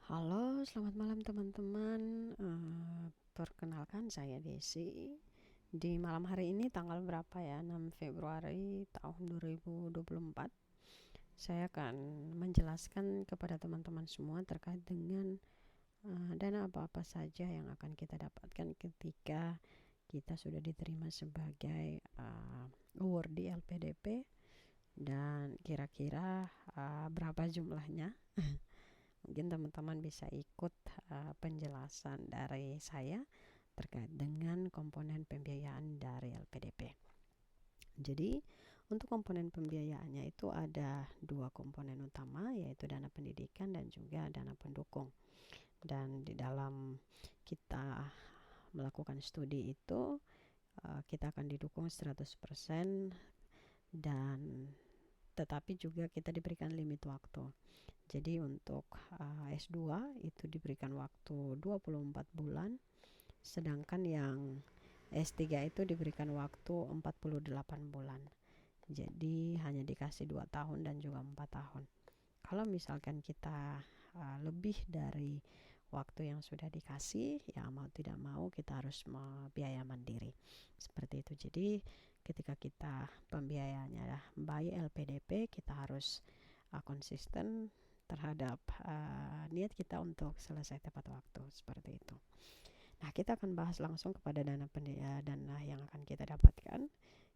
Halo, selamat malam teman-teman. Perkenalkan saya Desi. Di malam hari ini tanggal berapa ya? 6 Februari tahun 2024. Saya akan menjelaskan kepada teman-teman semua terkait dengan dana apa-apa saja yang akan kita dapatkan ketika kita sudah diterima sebagai awardee LPDP dan kira-kira berapa jumlahnya. Mungkin teman-teman bisa ikut penjelasan dari saya terkait dengan komponen pembiayaan dari LPDP. Jadi, untuk komponen pembiayaannya itu ada dua komponen utama, yaitu dana pendidikan dan juga dana pendukung. Dan di dalam kita melakukan studi itu, kita akan didukung 100% dan tetapi juga kita diberikan limit waktu. Jadi untuk S2 itu diberikan waktu 24 bulan, sedangkan yang S3 itu diberikan waktu 48 bulan. Jadi hanya dikasih 2 tahun dan juga 4 tahun. Kalau misalkan kita lebih dari waktu yang sudah dikasih, ya mau tidak mau kita harus biaya mandiri. Seperti itu. Jadi ketika kita pembiayaannya by LPDP, kita harus konsisten terhadap niat kita untuk selesai tepat waktu, seperti itu. Nah, kita akan bahas langsung kepada dana yang akan kita dapatkan.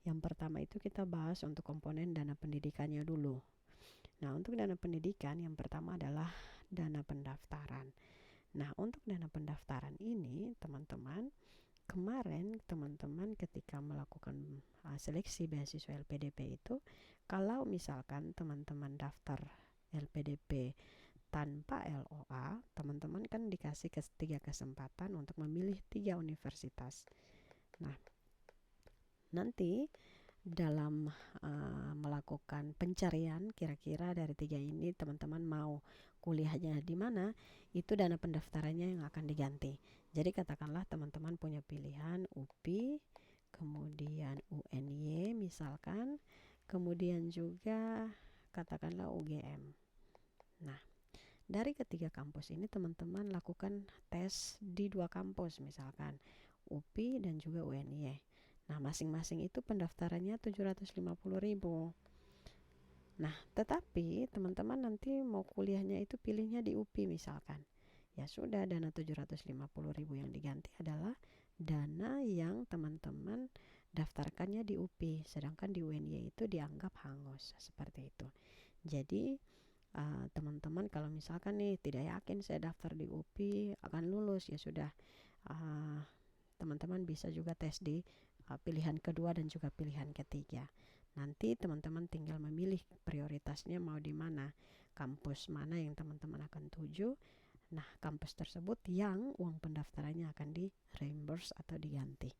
Yang pertama itu kita bahas untuk komponen dana pendidikannya dulu. Nah, untuk dana pendidikan yang pertama adalah dana pendaftaran. Nah, untuk dana pendaftaran ini, teman-teman, kemarin teman-teman ketika melakukan seleksi beasiswa LPDP itu, kalau misalkan teman-teman daftar LPDP tanpa LOA, teman-teman kan dikasih tiga kesempatan untuk memilih 3 universitas. Nah, nanti dalam melakukan pencarian kira-kira dari 3 ini teman-teman mau kuliahnya di mana, itu dana pendaftarannya yang akan diganti. Jadi katakanlah teman-teman punya pilihan UPI, kemudian UNY misalkan, kemudian juga katakanlah UGM. Nah, dari ketiga kampus ini teman-teman lakukan tes di 2 kampus, misalkan UPI dan juga UNY. Nah, masing-masing itu pendaftarannya 750.000. Nah, tetapi teman-teman nanti mau kuliahnya itu pilihnya di UPI misalkan. Ya sudah, dana 750.000 yang diganti adalah dana yang teman-teman daftarkannya di UPI, sedangkan di UNY itu dianggap hangus, seperti itu. Jadi teman-teman kalau misalkan nih tidak yakin saya daftar di UPI akan lulus, ya sudah, uh, teman-teman bisa juga tes di pilihan kedua dan juga pilihan ketiga. Nanti teman-teman tinggal memilih prioritasnya mau di mana, kampus mana yang teman-teman akan tuju. Nah, kampus tersebut yang uang pendaftarannya akan di reimburse atau diganti.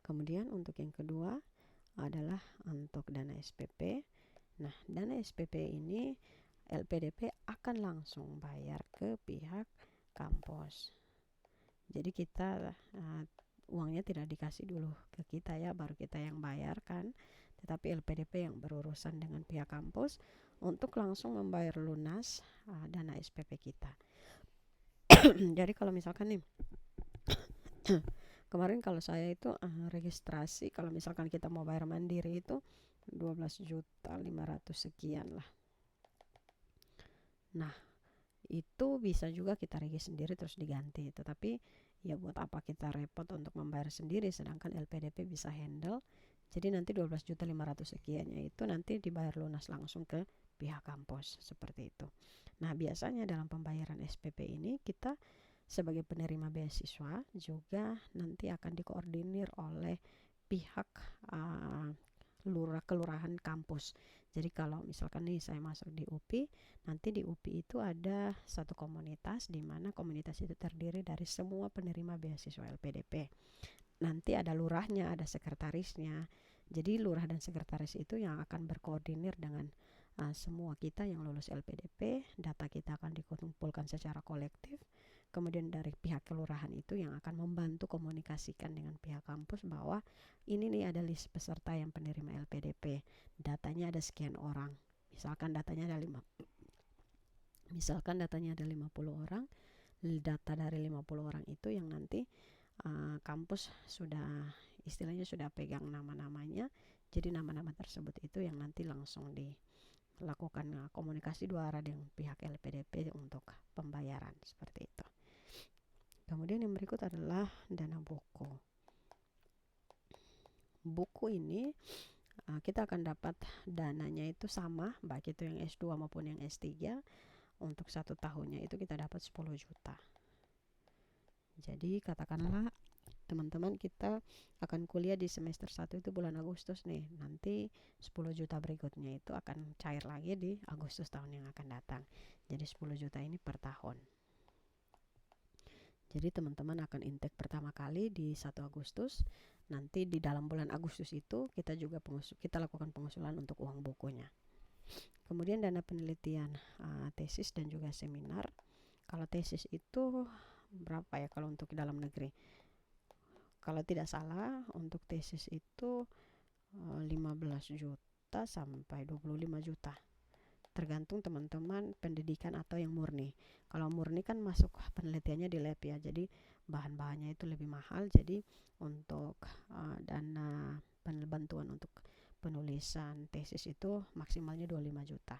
Kemudian untuk yang kedua adalah untuk dana SPP. Nah, dana SPP ini LPDP akan langsung bayar ke pihak kampus. Jadi kita uangnya tidak dikasih dulu ke kita ya, baru kita yang bayarkan. Tetapi LPDP yang berurusan dengan pihak kampus untuk langsung membayar lunas dana SPP kita. Jadi kalau misalkan nih kemarin kalau saya itu registrasi, kalau misalkan kita mau bayar mandiri itu 12.500.000 sekian lah. Nah, itu bisa juga kita regis sendiri terus diganti. Tetapi ya buat apa kita repot untuk membayar sendiri sedangkan LPDP bisa handle. Jadi nanti 12.500.000 sekiannya itu nanti dibayar lunas langsung ke pihak kampus, seperti itu. Nah, biasanya dalam pembayaran SPP ini kita sebagai penerima beasiswa juga nanti akan dikoordinir oleh pihak kelurahan kampus. Jadi kalau misalkan nih saya masuk di UPI, nanti di UPI itu ada satu komunitas di mana komunitas itu terdiri dari semua penerima beasiswa LPDP. Nanti ada lurahnya, ada sekretarisnya. Jadi lurah dan sekretaris itu yang akan berkoordinir dengan semua kita yang lulus LPDP. Data kita akan dikumpulkan secara kolektif. Kemudian dari pihak kelurahan itu yang akan membantu komunikasikan dengan pihak kampus bahwa ini nih ada list peserta yang penerima LPDP. Datanya ada sekian orang. Misalkan datanya ada Misalkan datanya ada 50 orang, data dari 50 orang itu yang nanti kampus sudah istilahnya sudah pegang nama-namanya. Jadi nama-nama tersebut itu yang nanti langsung dilakukan komunikasi 2 arah dengan pihak LPDP untuk pembayaran seperti itu. Kemudian yang berikut adalah dana buku. Buku ini kita akan dapat dananya itu sama, baik itu yang S2 maupun yang S3. Untuk 1 tahunnya itu kita dapat 10 juta. Jadi katakanlah teman-teman kita akan kuliah di semester 1 itu bulan Agustus nih. Nanti 10 juta berikutnya itu akan cair lagi di Agustus tahun yang akan datang. Jadi 10 juta ini per tahun. Jadi teman-teman akan intake pertama kali di 1 Agustus. Nanti di dalam bulan Agustus itu kita juga kita lakukan pengusulan untuk uang bukunya. Kemudian dana penelitian, tesis dan juga seminar. Kalau tesis itu berapa ya kalau untuk dalam negeri? Kalau tidak salah untuk tesis itu 15 juta sampai 25 juta. Tergantung teman-teman pendidikan atau yang murni. Kalau murni kan masuk penelitiannya di lab ya. Jadi bahan-bahannya itu lebih mahal. Jadi untuk dana bantuan untuk penulisan tesis itu maksimalnya 25 juta.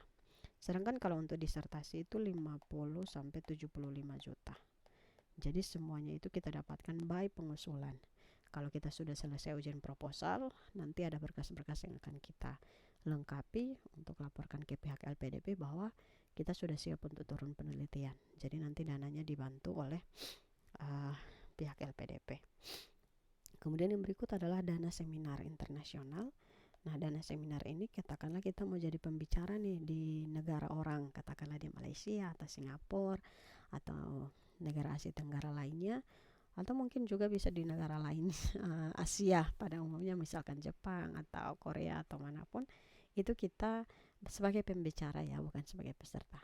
Sedangkan kalau untuk disertasi itu 50 sampai 75 juta. Jadi semuanya itu kita dapatkan by pengusulan. Kalau kita sudah selesai ujian proposal, nanti ada berkas-berkas yang akan kita lengkapi untuk laporkan ke pihak LPDP bahwa kita sudah siap untuk turun penelitian. Jadi nanti dananya dibantu oleh pihak LPDP. Kemudian yang berikut adalah dana seminar internasional. Nah, dana seminar ini katakanlah kita mau jadi pembicara nih di negara orang, katakanlah di Malaysia atau Singapura atau negara Asia Tenggara lainnya, atau mungkin juga bisa di negara lain Asia pada umumnya, misalkan Jepang atau Korea atau manapun, itu kita sebagai pembicara ya, bukan sebagai peserta.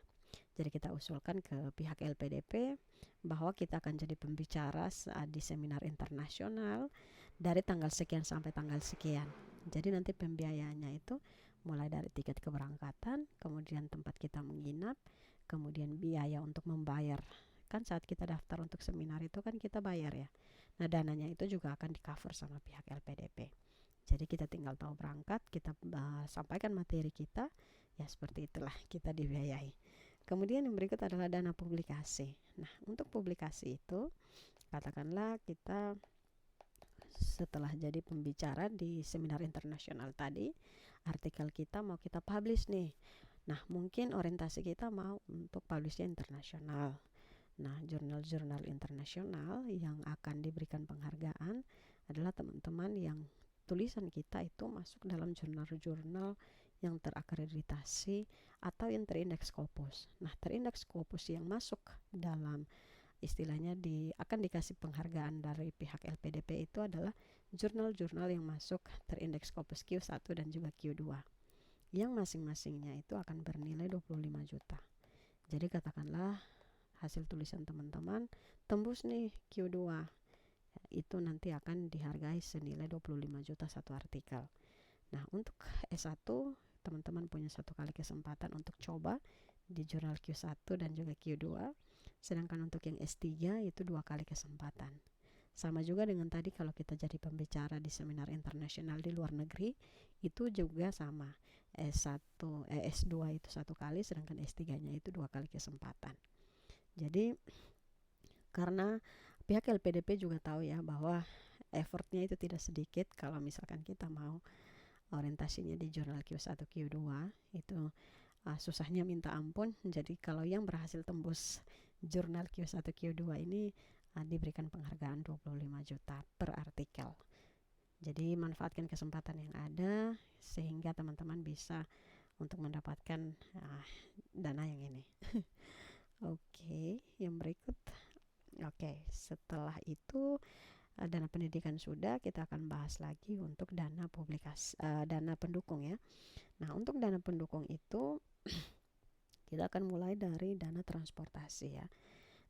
Jadi kita usulkan ke pihak LPDP bahwa kita akan jadi pembicara di seminar internasional dari tanggal sekian sampai tanggal sekian. Jadi nanti pembiayaannya itu mulai dari tiket keberangkatan, kemudian tempat kita menginap, kemudian biaya untuk membayar. Kan saat kita daftar untuk seminar itu kan kita bayar ya. Nah, dananya itu juga akan di-cover sama pihak LPDP. Jadi kita tinggal tahu berangkat, kita sampaikan materi kita, ya seperti itulah kita dibiayai. Kemudian yang berikut adalah dana publikasi. Nah, untuk publikasi itu katakanlah kita setelah jadi pembicara di seminar internasional tadi, artikel kita mau kita publish nih. Nah, mungkin orientasi kita mau untuk publishnya internasional. Nah, jurnal-jurnal internasional yang akan diberikan penghargaan adalah teman-teman yang tulisan kita itu masuk dalam jurnal-jurnal yang terakreditasi atau yang terindeks Scopus. Nah, terindeks Scopus yang masuk dalam istilahnya akan dikasih penghargaan dari pihak LPDP itu adalah jurnal-jurnal yang masuk terindeks Scopus Q1 dan juga Q2. Yang masing-masingnya itu akan bernilai 25 juta. Jadi katakanlah hasil tulisan teman-teman tembus nih Q2, itu nanti akan dihargai senilai 25 juta satu artikel. Nah, untuk S1 teman-teman punya 1 kali kesempatan untuk coba di jurnal Q1 dan juga Q2. Sedangkan untuk yang S3 itu 2 kali kesempatan. Sama juga dengan tadi kalau kita jadi pembicara di seminar internasional di luar negeri, itu juga sama. S2 itu 1 kali, sedangkan S3-nya itu 2 kali kesempatan. Jadi karena pihak LPDP juga tahu ya bahwa effortnya itu tidak sedikit kalau misalkan kita mau orientasinya di jurnal Q1 Q2 itu susahnya minta ampun. Jadi kalau yang berhasil tembus jurnal Q1 Q2 ini diberikan penghargaan 25 juta per artikel. Jadi manfaatkan kesempatan yang ada sehingga teman-teman bisa untuk mendapatkan dana yang ini. Oke, yang berikut. Oke, setelah itu dana pendidikan sudah, kita akan bahas lagi untuk dana publikasi, dana pendukung ya. Nah, untuk dana pendukung itu kita akan mulai dari dana transportasi ya.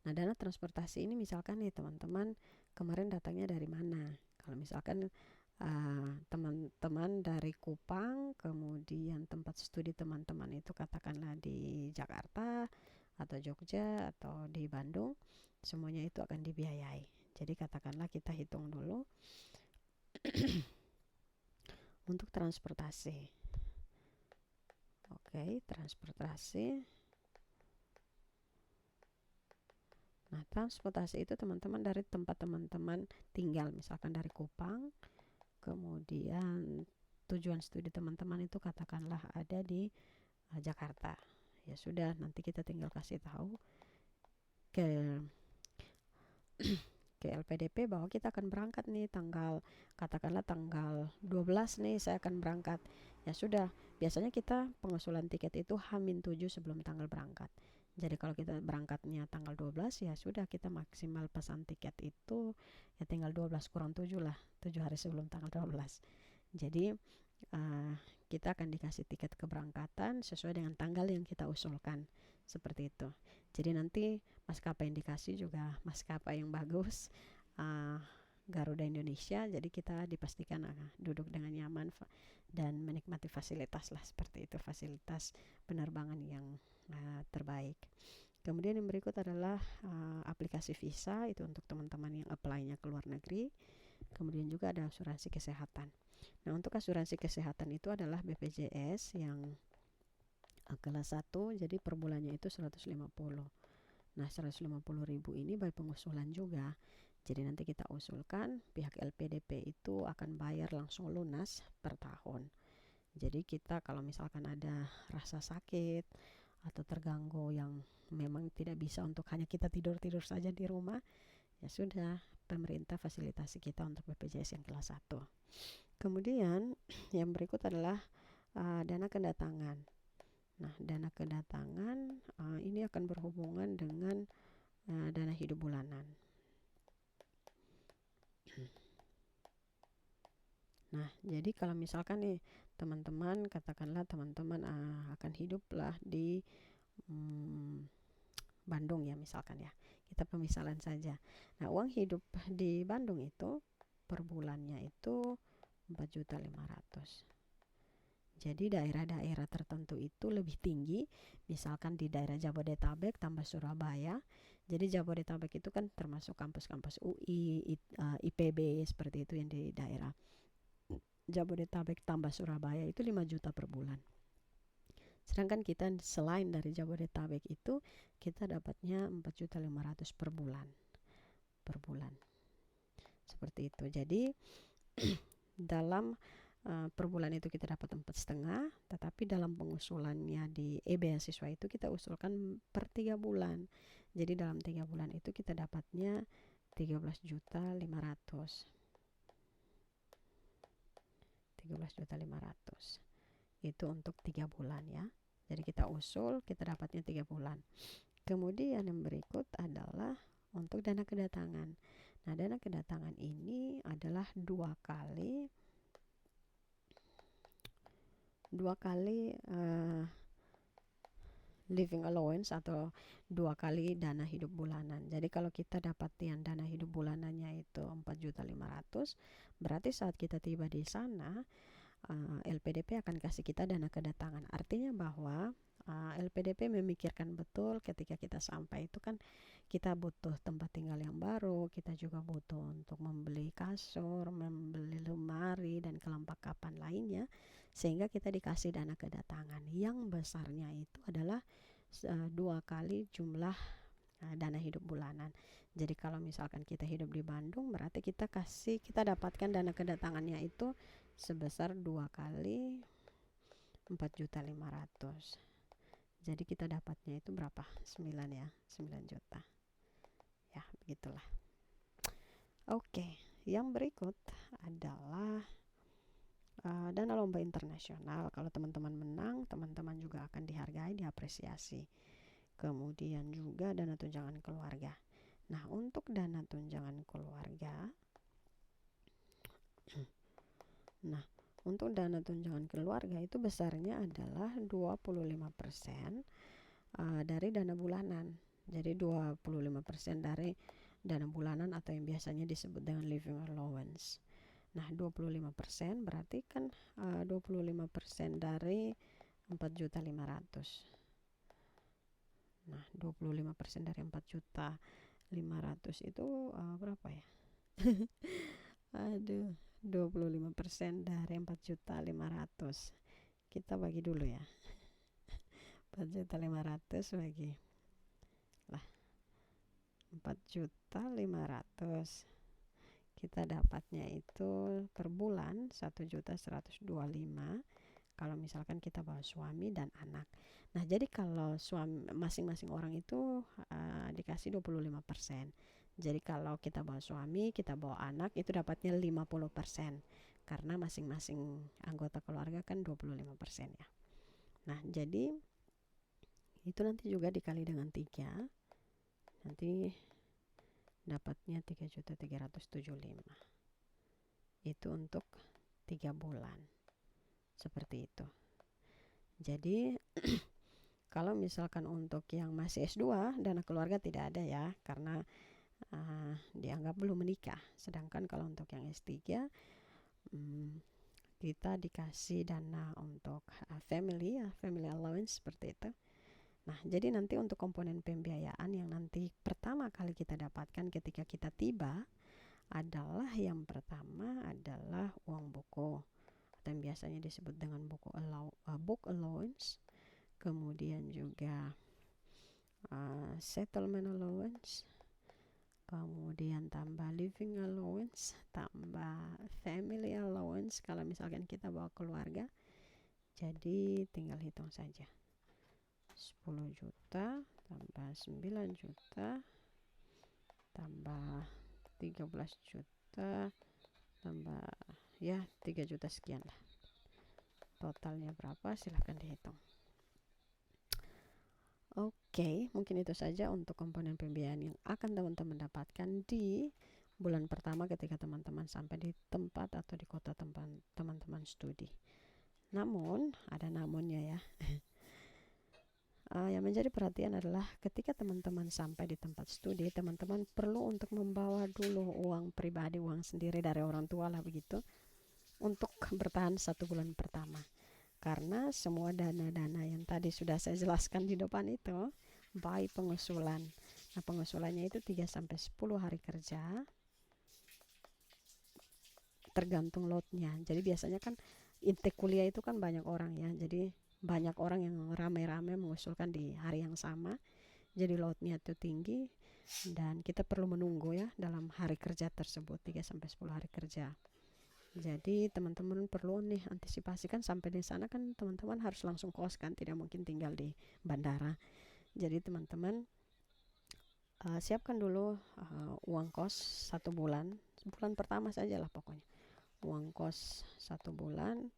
Nah, dana transportasi ini misalkan nih teman-teman kemarin datangnya dari mana? Kalau misalkan teman-teman dari Kupang, kemudian tempat studi teman-teman itu katakanlah di Jakarta atau Jogja atau di Bandung, semuanya itu akan dibiayai. Jadi katakanlah kita hitung dulu untuk transportasi. Oke, transportasi. Nah, transportasi itu teman-teman dari tempat teman-teman tinggal, misalkan dari Kupang, kemudian tujuan studi teman-teman itu katakanlah ada di Jakarta. Ya sudah, nanti kita tinggal kasih tahu ke LPDP bahwa kita akan berangkat nih katakanlah tanggal 12 nih saya akan berangkat. Ya sudah, biasanya kita pengusulan tiket itu H-7 sebelum tanggal berangkat. Jadi kalau kita berangkatnya tanggal 12, ya sudah, kita maksimal pesan tiket itu ya tinggal 12 kurang 7 lah, 7 hari sebelum tanggal 12. Jadi kita akan dikasih tiket keberangkatan sesuai dengan tanggal yang kita usulkan, seperti itu. Jadi nanti maskapai yang dikasih juga maskapai yang bagus, Garuda Indonesia, jadi kita dipastikan duduk dengan nyaman dan menikmati fasilitas lah, seperti itu, fasilitas penerbangan yang terbaik. Kemudian yang berikut adalah aplikasi visa, itu untuk teman-teman yang apply-nya ke luar negeri. Kemudian juga ada asuransi kesehatan. Nah, untuk asuransi kesehatan itu adalah BPJS yang kelas 1, jadi per bulannya itu 150. Nah, 150.000 ini by pengusulan juga. Jadi nanti kita usulkan, pihak LPDP itu akan bayar langsung lunas per tahun. Jadi kita kalau misalkan ada rasa sakit atau terganggu yang memang tidak bisa untuk hanya kita tidur-tidur saja di rumah, ya sudah, pemerintah fasilitasi kita untuk BPJS yang kelas 1. Kemudian yang berikut adalah dana kedatangan. Nah, dana kedatangan ini akan berhubungan dengan dana hidup bulanan. Nah, jadi kalau misalkan nih teman-teman, katakanlah teman-teman akan hiduplah di Bandung ya misalkan ya. Kita pemisalan saja. Nah, uang hidup di Bandung itu per bulannya itu 4.500.000. Jadi daerah-daerah tertentu itu lebih tinggi, misalkan di daerah Jabodetabek tambah Surabaya. Jadi Jabodetabek itu kan termasuk kampus-kampus UI, IPB seperti itu yang di daerah Jabodetabek tambah Surabaya itu 5 juta per bulan. Sedangkan kita selain dari Jabodetabek itu kita dapatnya 4.500.000 per bulan. Seperti itu. Jadi dalam per bulan itu kita dapat 4,5, tetapi dalam pengusulannya di beasiswa itu kita usulkan per 3 bulan. Jadi dalam 3 bulan itu kita dapatnya 13.500.000. 13.500.000 itu untuk 3 bulan ya. Jadi kita usul, kita dapatnya 3 bulan. Kemudian yang berikut adalah untuk dana kedatangan. Nah, dana kedatangan ini adalah 2 kali living allowance atau 2 kali dana hidup bulanan. Jadi kalau kita dapat yang dana hidup bulanannya itu 4.500.000, berarti saat kita tiba di sana LPDP akan kasih kita dana kedatangan. Artinya bahwa LPDP memikirkan betul ketika kita sampai itu kan kita butuh tempat tinggal yang baru, kita juga butuh untuk membeli kasur, membeli lemari dan kelengkapan lainnya, sehingga kita dikasih dana kedatangan yang besarnya itu adalah 2 kali jumlah dana hidup bulanan. Jadi kalau misalkan kita hidup di Bandung, berarti kita dapatkan dana kedatangannya itu sebesar 2 kali 4.500.000. Jadi kita dapatnya itu berapa? 9 ya, 9 juta. Ya, begitulah. Oke, yang berikut adalah dana lomba internasional. Kalau teman-teman menang, teman-teman juga akan dihargai, diapresiasi. Kemudian juga dana tunjangan keluarga. Nah, untuk dana tunjangan keluarga, untuk dana tunjangan keluarga itu besarnya adalah 25% dari dana bulanan. Jadi 25% dari dana bulanan atau yang biasanya disebut dengan living allowance. Nah, 25% berarti kan 25% dari 4.500.000. Nah, 25% dari 4.500.000 itu berapa ya? Aduh, 25% dari 4.500.000. Kita bagi dulu ya. 4.500.000 bagi lah 4.500.000. Kita dapatnya itu per bulan 1.125.000 kalau misalkan kita bawa suami dan anak. Nah, jadi kalau suami masing-masing orang itu dikasih 25%. Jadi kalau kita bawa suami, kita bawa anak itu dapatnya 50%. Karena masing-masing anggota keluarga kan 25% ya. Nah, jadi itu nanti juga dikali dengan 3. Nanti dapatnya 3.375.000. Itu untuk 3 bulan. Seperti itu. Jadi kalau misalkan untuk yang masih S2 dana keluarga tidak ada ya, karena dianggap belum menikah. Sedangkan kalau untuk yang S3 kita dikasih dana untuk family allowance seperti itu. Nah, jadi nanti untuk komponen pembiayaan yang nanti pertama kali kita dapatkan ketika kita tiba adalah yang pertama adalah uang buku atau yang biasanya disebut dengan book allowance, kemudian juga settlement allowance, kemudian tambah living allowance, tambah family allowance kalau misalkan kita bawa keluarga. Jadi tinggal hitung saja. 10 juta tambah 9 juta tambah 13 juta tambah ya 3 juta sekian lah. Totalnya berapa silahkan dihitung. Oke, mungkin itu saja untuk komponen pembiayaan yang akan teman-teman dapatkan di bulan pertama ketika teman-teman sampai di tempat atau di kota tempat teman-teman studi. Namun, ada namunnya ya. Yang menjadi perhatian adalah ketika teman-teman sampai di tempat studi, teman-teman perlu untuk membawa dulu uang pribadi, uang sendiri dari orang tua lah begitu, untuk bertahan 1 bulan pertama. Karena semua dana-dana yang tadi sudah saya jelaskan di depan itu by pengusulan. Nah, pengusulannya itu 3-10 hari kerja tergantung loadnya. Jadi biasanya kan intake kuliah itu kan banyak orang ya, jadi banyak orang yang rame-rame mengusulkan di hari yang sama, jadi loadnya itu tinggi dan kita perlu menunggu ya dalam hari kerja tersebut 3-10 hari kerja. Jadi teman-teman perlu nih antisipasikan sampai di sana kan teman-teman harus langsung kos kan, tidak mungkin tinggal di bandara. Jadi teman-teman siapkan dulu uang kos 1 bulan pertama saja lah pokoknya. Uang kos 1 bulan,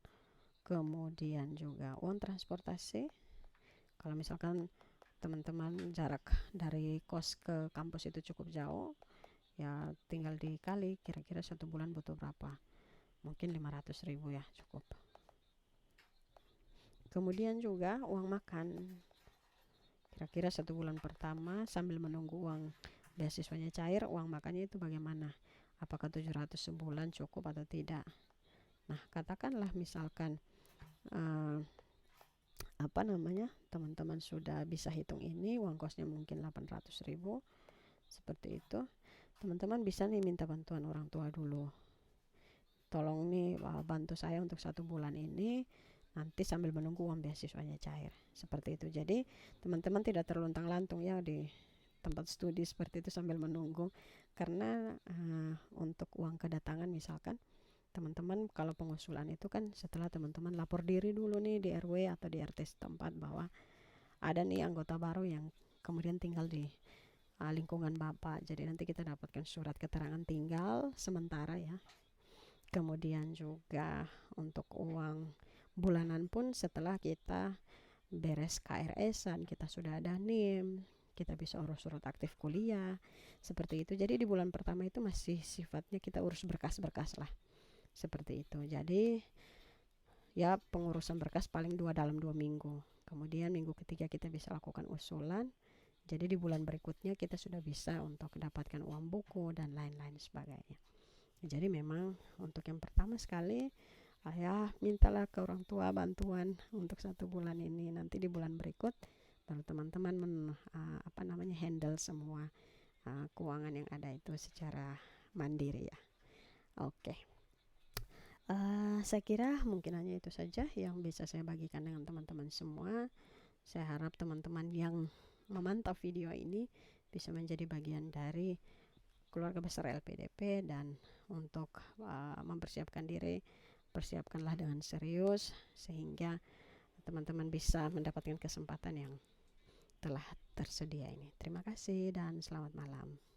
kemudian juga uang transportasi. Kalau misalkan teman-teman jarak dari kos ke kampus itu cukup jauh, ya tinggal dikali kira-kira 1 bulan butuh berapa. Mungkin 500.000 ya cukup. Kemudian juga uang makan. Kira-kira 1 bulan pertama sambil menunggu uang beasiswanya cair, uang makannya itu bagaimana? Apakah 700 sebulan cukup atau tidak? Nah, katakanlah misalkan teman-teman sudah bisa hitung ini, uang kosnya mungkin 800.000 seperti itu. Teman-teman bisa nih minta bantuan orang tua dulu, tolong nih bantu saya untuk 1 bulan ini, nanti sambil menunggu uang beasiswanya cair seperti itu. Jadi teman-teman tidak terluntang-lantung ya di tempat studi seperti itu sambil menunggu, karena untuk uang kedatangan misalkan teman-teman kalau pengusulan itu kan setelah teman-teman lapor diri dulu nih di RW atau di RT setempat bahwa ada nih anggota baru yang kemudian tinggal di lingkungan Bapak. Jadi nanti kita dapatkan surat keterangan tinggal sementara ya. Kemudian juga untuk uang bulanan pun setelah kita beres KRS-an, kita sudah ada NIM, kita bisa urus surat aktif kuliah seperti itu. Jadi di bulan pertama itu masih sifatnya kita urus berkas-berkas lah seperti itu. Jadi ya pengurusan berkas paling dalam 2 minggu. Kemudian minggu ketiga kita bisa lakukan usulan. Jadi di bulan berikutnya kita sudah bisa untuk dapatkan uang buku dan lain-lain sebagainya. Jadi memang untuk yang pertama sekali ya mintalah ke orang tua bantuan untuk 1 bulan ini. Nanti di bulan berikut baru teman-teman handle semua keuangan yang ada itu secara mandiri ya. Oke. Saya kira mungkin hanya itu saja yang bisa saya bagikan dengan teman-teman semua. Saya harap teman-teman yang memantau video ini bisa menjadi bagian dari keluarga besar LPDP, dan untuk mempersiapkan diri, persiapkanlah dengan serius sehingga teman-teman bisa mendapatkan kesempatan yang telah tersedia ini. Terima kasih dan selamat malam.